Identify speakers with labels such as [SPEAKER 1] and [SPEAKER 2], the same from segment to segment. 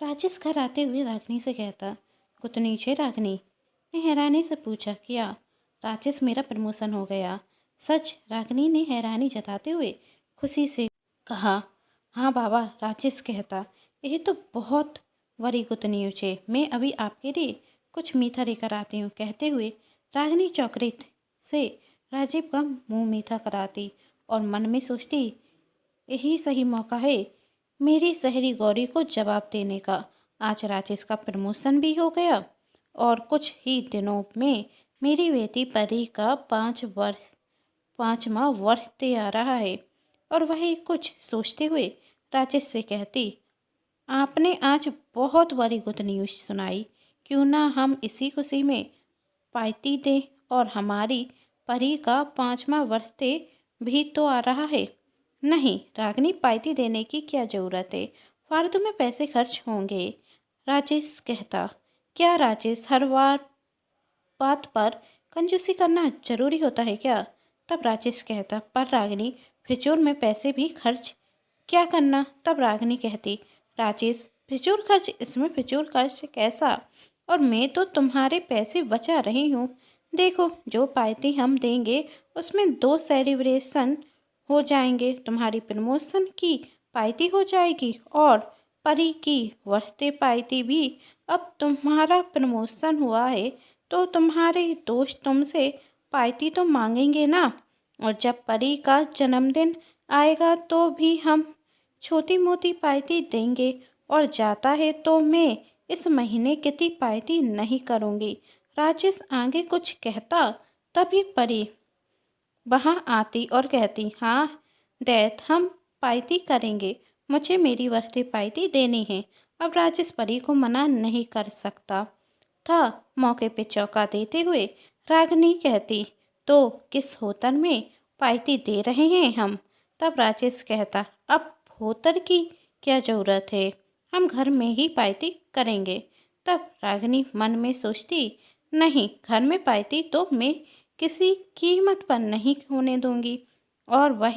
[SPEAKER 1] राजेश घर आते हुए रागिनी से कहता, कुछ नीचे रागिनी ने हैरानी से पूछा, क्या? राजेश, मेरा प्रमोशन हो गया। सच? रागिनी ने हैरानी जताते हुए खुशी से कहा, हाँ बाबा। राजेश कहता, यह तो बहुत बड़ी गुड न्यूज है। मैं अभी आपके लिए कुछ मीठा लेकर आती हूँ। कहते हुए रागिनी चॉकलेट से राजीव का मुंह मीठा कराती और मन में सोचती, यही सही मौका है मेरी सहेली गौरी को जवाब देने का। आज राजेश का प्रमोशन भी हो गया और कुछ ही दिनों में मेरी बेटी परी का 5वां वर्ष ते आ रहा है। और वही कुछ सोचते हुए राजेश से कहती, आपने आज बहुत बड़ी गुड न्यूज़ सुनाई। क्यों ना हम इसी खुशी में पार्टी दें, और हमारी परी का 5वां बर्थडे भी तो आ रहा है। नहीं रागिनी, पार्टी देने की क्या ज़रूरत है? फालतू में पैसे खर्च होंगे। राजेश कहता, क्या राजेश, हर बात पर कंजूसी करना जरूरी होता है क्या? तब राजेश कहता, पर रागिनी, फिजूल में पैसे भी खर्च क्या करना? तब रागिनी कहती, राजेश, फिजूल खर्च? इसमें फिजूल खर्च कैसा? और मैं तो तुम्हारे पैसे बचा रही हूँ। देखो, जो पार्टी हम देंगे उसमें 2 सेलिब्रेशन हो जाएंगे। तुम्हारी प्रमोशन की पार्टी हो जाएगी और परी की बर्थडे पार्टी भी। अब तुम्हारा प्रमोशन हुआ है तो तुम्हारे दोस्त तुमसे पार्टी तो मांगेंगे ना। और जब परी का जन्मदिन आएगा तो भी हम छोटी मोटी पार्टी देंगे। और जाता है तो मैं इस महीने कितनी पार्टी नहीं करूँगी। राजेश आगे कुछ कहता, तभी परी वहाँ आती और कहती, हाँ दैट, हम पार्टी करेंगे। मुझे मेरी बर्थडे पार्टी देनी है। अब राजेश परी को मना नहीं कर सकता था। मौके पे चौका देते हुए रागिनी कहती, तो किस होटल में पार्टी दे रहे हैं हम? तब राजेश कहता, अब होटल की क्या ज़रूरत है, हम घर में ही पार्टी करेंगे। तब रागिनी मन में सोचती, नहीं, घर में पार्टी तो मैं किसी कीमत पर नहीं होने दूंगी। और वह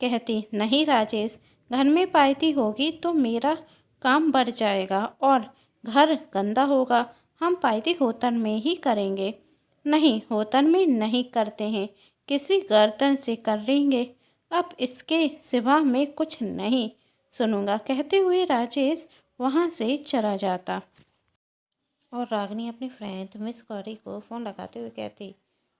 [SPEAKER 1] कहती, नहीं राजेश, घर में पार्टी होगी तो मेरा काम बढ़ जाएगा और घर गंदा होगा। हम पार्टी होटल में ही करेंगे। नहीं, होटल में नहीं करते हैं, किसी गर्दन से कर लेंगे। अब इसके सिवा मैं कुछ नहीं सुनूंगा। कहते हुए राजेश वहाँ से चला जाता और रागिनी अपनी फ्रेंड मिस गौरी को फ़ोन लगाते हुए कहती,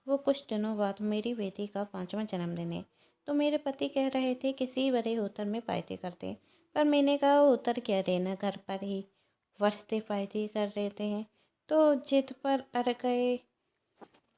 [SPEAKER 1] वो कुछ दिनों बाद मेरी बेटी का 5वां जन्मदिन है, तो मेरे पति कह रहे थे किसी बड़े होटल में पार्टी करते हैं। पर मैंने कहा, होटल क्या लेना, घर पर ही बर्थडे पार्टी कर लेते हैं। तो जिद पर अड़ गए।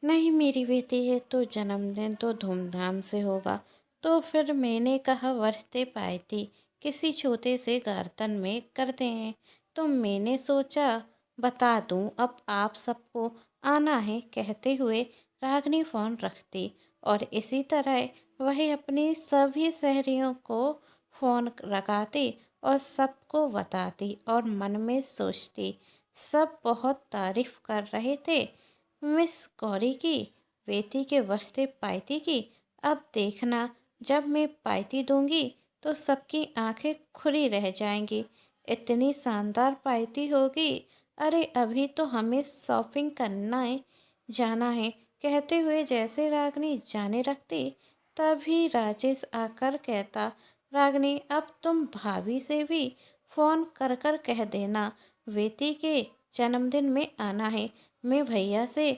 [SPEAKER 1] नहीं, मेरी बेटी है तो जन्मदिन तो धूमधाम से होगा। तो फिर मैंने कहा, बर्थडे पार्टी किसी छोटे से गार्डन में करते हैं। तो मैंने सोचा बता दूं, अब आप सबको आना है। कहते हुए रागिनी फ़ोन रखती और इसी तरह वह अपनी सभी सहेलियों को फ़ोन लगाती और सबको बताती और मन में सोचती, सब बहुत तारीफ कर रहे थे मिस गौरी की बेटी के बर्थडे पार्टी की। अब देखना, जब मैं पार्टी दूंगी तो सबकी आंखें खुली रह जाएंगी। इतनी शानदार पार्टी होगी। अरे अभी तो हमें शॉपिंग करना है, जाना है। कहते हुए जैसे रागिनी जाने लगती, तभी राजेश आकर कहता, रागिनी, अब तुम भाभी से भी फ़ोन कर कर कह देना बेटी के जन्मदिन में आना है। मैं भैया से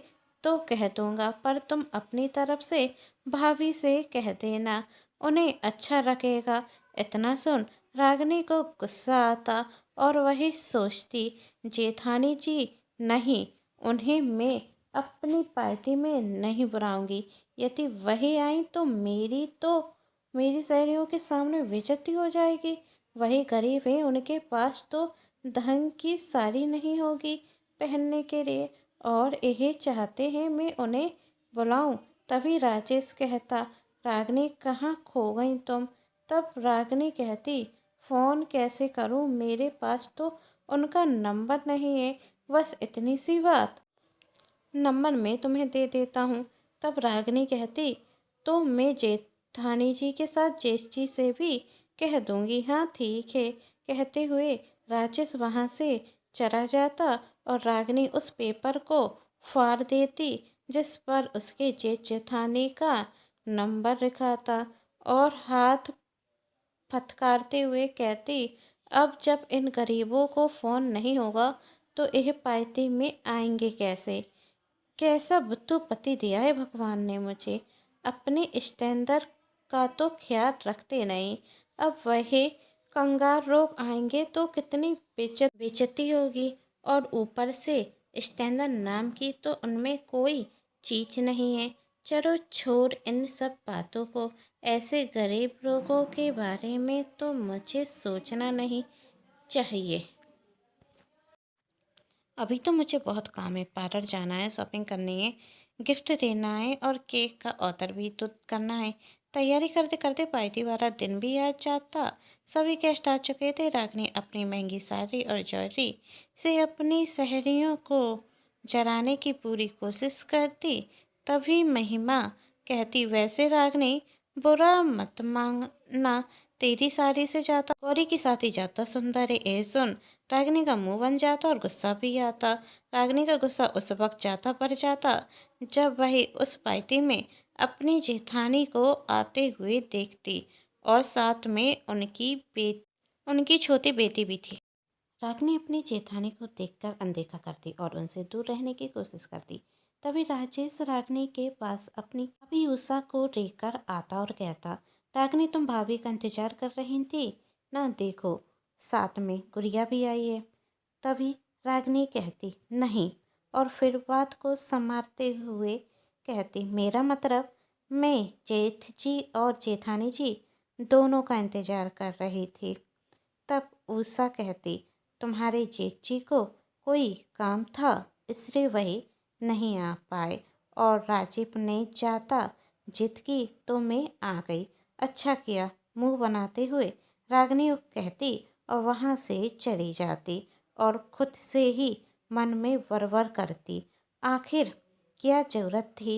[SPEAKER 1] तो कह दूंगा, पर तुम अपनी तरफ से भाभी से कह देना, उन्हें अच्छा लगेगा। इतना सुन रागिनी को गुस्सा आता और वही सोचती, जेठानी जी, नहीं, उन्हें मैं अपनी पार्टी में नहीं बुलाऊंगी। यदि वही आई तो मेरी सहेलियों के सामने बेइज्जती हो जाएगी। वही गरीब है, उनके पास तो ढंग की साड़ी नहीं होगी पहनने के लिए, और यही चाहते हैं मैं उन्हें बुलाऊं। तभी राजेश कहता, रागिनी, कहाँ खो गई तुम? तब रागिनी कहती, फ़ोन कैसे करूं, मेरे पास तो उनका नंबर नहीं है। बस इतनी सी बात, नंबर मैं तुम्हें दे देता हूँ। तब रागिनी कहती, तो मैं जेठानी जी के साथ जेठ जी से भी कह दूंगी। हाँ ठीक है। कहते हुए राजेश वहाँ से चला जाता और रागिनी उस पेपर को फाड़ देती जिस पर उसके जेठ जेठानी का नंबर लिखा था और हाथ फटकारते हुए कहती, अब जब इन गरीबों को फ़ोन नहीं होगा तो यह पार्टी में आएंगे कैसे। कैसा बुद्धू पति दिया है भगवान ने मुझे। अपने स्टैंडर्ड का तो ख्याल रखते नहीं। अब वही कंगाल रोग आएंगे तो कितनी बेइज्जती होगी। और ऊपर से स्टैंडर्ड नाम की तो उनमें कोई चीज नहीं है। चलो छोड़ इन सब बातों को। ऐसे गरीब लोगों के बारे में तो मुझे सोचना नहीं चाहिए। अभी तो मुझे बहुत काम है, पार्लर जाना है, शॉपिंग करनी है, गिफ्ट देना है और केक का ऑर्डर भी तो करना है। तैयारी करते करते पार्टी वाला दिन भी आ जाता। सभी गेस्ट आ चुके थे। रागिनी अपनी महंगी साड़ी और ज्वेलरी से अपनी सहेलियों को जराने की पूरी कोशिश करती। तभी महिमा कहती, वैसे रागिनी बुरा मत मांगना, तेरी साड़ी से जाता गौरी की साथ ही जाता सुंदर है। ए सुन, रागिनी का मुंह बन जाता और गुस्सा भी आता। रागिनी का गुस्सा उस वक्त जाता पड़ जाता जब वह उस पार्टी में अपनी जेठानी को आते हुए देखती और साथ में उनकी छोटी बेटी भी थी। रागिनी अपनी जेठानी को देखकर अनदेखा करती और उनसे दूर रहने की कोशिश करती। तभी राजेश रागिनी के पास अपनी भाभी उषा को लेकर आता और कहता, रागिनी तुम भाभी का इंतजार कर रही थी ना, देखो साथ में गुड़िया भी आई है। तभी रागिनी कहती, नहीं, और फिर बात को संवारते हुए कहती, मेरा मतलब मैं जेठ जी और जेठानी जी दोनों का इंतजार कर रही थी। तब उषा कहती, तुम्हारे जेठ जी को कोई काम था इसलिए वही नहीं आ पाए और राजीव ने चाहता जिद की तो मैं आ गई। अच्छा किया, मुंह बनाते हुए रागिनी कहती और वहाँ से चली जाती और खुद से ही मन में वरवर करती, आखिर क्या जरूरत थी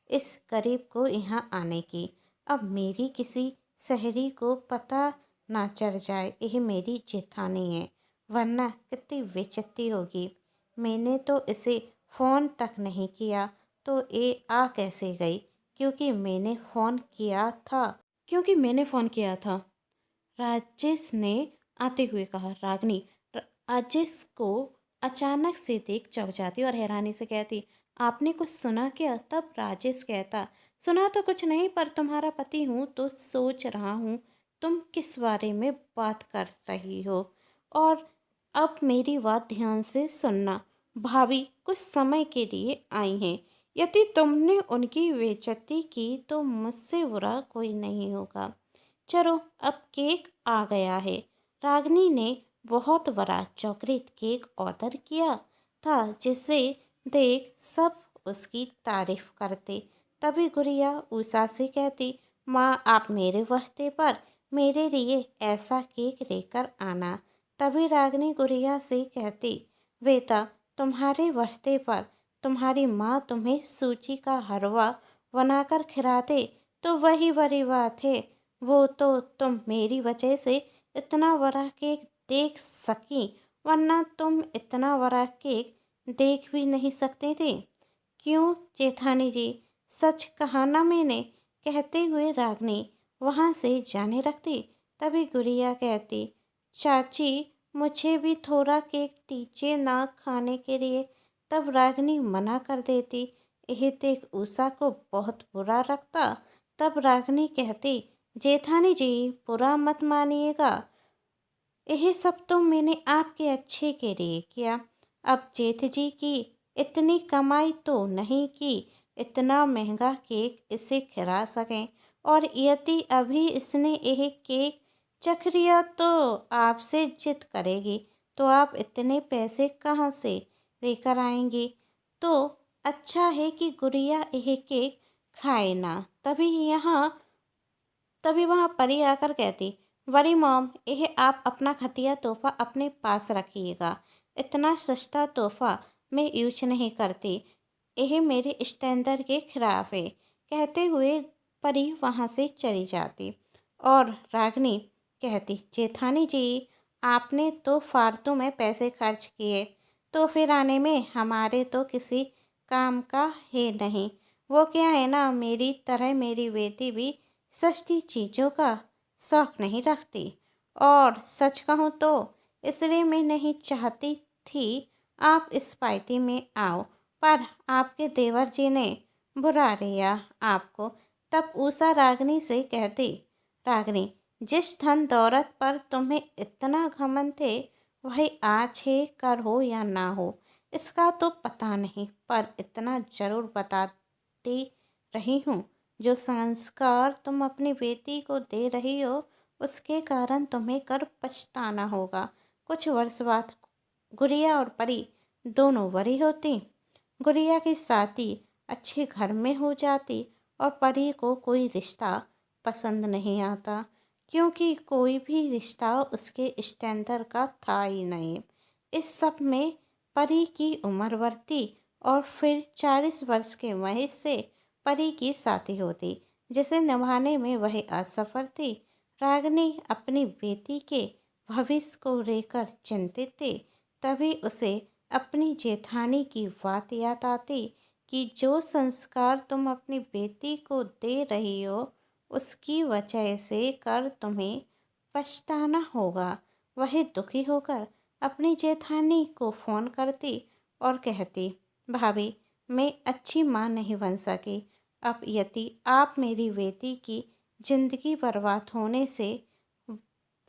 [SPEAKER 1] इस गरीब को यहाँ आने की। अब मेरी किसी सहेली को पता ना चल जाए यह मेरी जेठानी है, वरना कितनी बेइज्जती होगी। मैंने तो इसे फ़ोन तक नहीं किया तो ये आ कैसे गई, क्योंकि मैंने फ़ोन किया था। राजेश ने आते हुए कहा। रागिनी राजेश को अचानक से देख चौंक जाती और हैरानी से कहती, आपने कुछ सुना क्या। तब राजेश कहता, सुना तो कुछ नहीं, पर तुम्हारा पति हूँ तो सोच रहा हूँ तुम किस बारे में बात कर रही हो। और अब मेरी बात ध्यान से सुनना। भाभी कुछ समय के लिए आई हैं। यदि तुमने उनकी बेइज्जती की तो मुझसे बुरा कोई नहीं होगा। चलो अब केक आ गया है। रागिनी ने बहुत बड़ा चॉकलेट केक ऑर्डर किया था जिसे देख सब उसकी तारीफ करते। तभी गुड़िया उषा से कहती, माँ आप मेरे बर्थडे पर मेरे लिए ऐसा केक लेकर आना। तभी रागिनी गुड़िया से कहती, बेटा तुम्हारे बर्थडे पर तुम्हारी माँ तुम्हें सूजी का हलवा बनाकर खिलाते तो वही बड़ी बात है। वो तो तुम मेरी वजह से इतना बड़ा केक देख सकी, वरना तुम इतना बड़ा केक देख भी नहीं सकते थे। क्यों जेठानी जी, सच कहा ना मैंने, कहते हुए रागिनी वहाँ से जाने लगती। तभी गुड़िया कहती, चाची मुझे भी थोड़ा केक दीजिए ना खाने के लिए। तब रागिनी मना कर देती। यह देख उषा को बहुत बुरा लगता। तब रागिनी कहती, जेठानी जी बुरा मत मानिएगा, यह सब तो मैंने आपके अच्छे के लिए किया। अब जेठ जी की इतनी कमाई तो नहीं कि इतना महंगा केक इसे खिला सकें, और यदि अभी इसने यह केक चख लिया तो आपसे जिद करेगी तो आप इतने पैसे कहाँ से लेकर आएंगी। तो अच्छा है कि गुड़िया यह केक खाए ना। तभी वहाँ परी आकर कहती, बड़ी मॉम यह आप अपना घटिया तोहफा अपने पास रखिएगा। इतना सस्ता तोहफा मैं यूज नहीं करती, यह मेरे स्टैंडर्ड के खिलाफ है। कहते हुए परी वहाँ से चली जाती और रागिनी कहती, जेठानी जी आपने तो फालतू में पैसे खर्च किए, तो फिर आने में हमारे तो किसी काम का है नहीं। वो क्या है ना, मेरी तरह मेरी बेटी भी सस्ती चीज़ों का शौक नहीं रखती। और सच कहूँ तो इसलिए मैं नहीं चाहती थी आप इस पार्टी में आओ, पर आपके देवर जी ने बुरा लिया आपको। तब उषा रागनी से कहती, रागनी, जिस धन दौलत पर तुम्हें इतना घमंड थे, वही आज है, कर हो या ना हो इसका तो पता नहीं, पर इतना जरूर बताती रही हूँ, जो संस्कार तुम अपनी बेटी को दे रही हो उसके कारण तुम्हें कर पछताना होगा। कुछ वर्ष बाद गुड़िया और परी दोनों बड़ी होती। गुड़िया की शादी अच्छे घर में हो जाती और परी को कोई रिश्ता पसंद नहीं आता, क्योंकि कोई भी रिश्ता उसके स्टैंडर्ड का था ही नहीं। इस सब में परी की उम्र बढ़ती और फिर 40 वर्ष के महेश से परी की शादी होती, जिसे निभाने में वह असफल थी। रागिनी अपनी बेटी के भविष्य को लेकर चिंतित थी। तभी उसे अपनी जेठानी की बात याद आती कि जो संस्कार तुम अपनी बेटी को दे रही हो उसकी वजह से कर तुम्हें पछताना होगा। वह दुखी होकर अपनी जेठानी को फ़ोन करती और कहती, भाभी, मैं अच्छी माँ नहीं बन सकी। अब यदि आप मेरी बेटी की ज़िंदगी बर्बाद होने से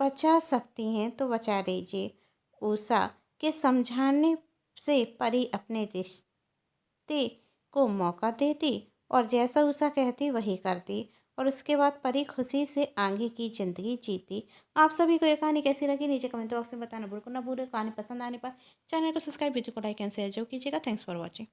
[SPEAKER 1] बचा सकती हैं तो बचा लीजिए। उषा के समझाने से परी अपने रिश्ते को मौका देती और जैसा उषा कहती वही करती, और उसके बाद परी खुशी से आगे की ज़िंदगी जीती। आप सभी को ये कहानी कैसी लगी नीचे कमेंट बॉक्स में बताना बिल्कुल ना भूलें। कहानी पसंद आने पर चैनल को सब्सक्राइब, वीडियो को लाइक एंड शेयर जरूर कीजिएगा। Thanks for watching.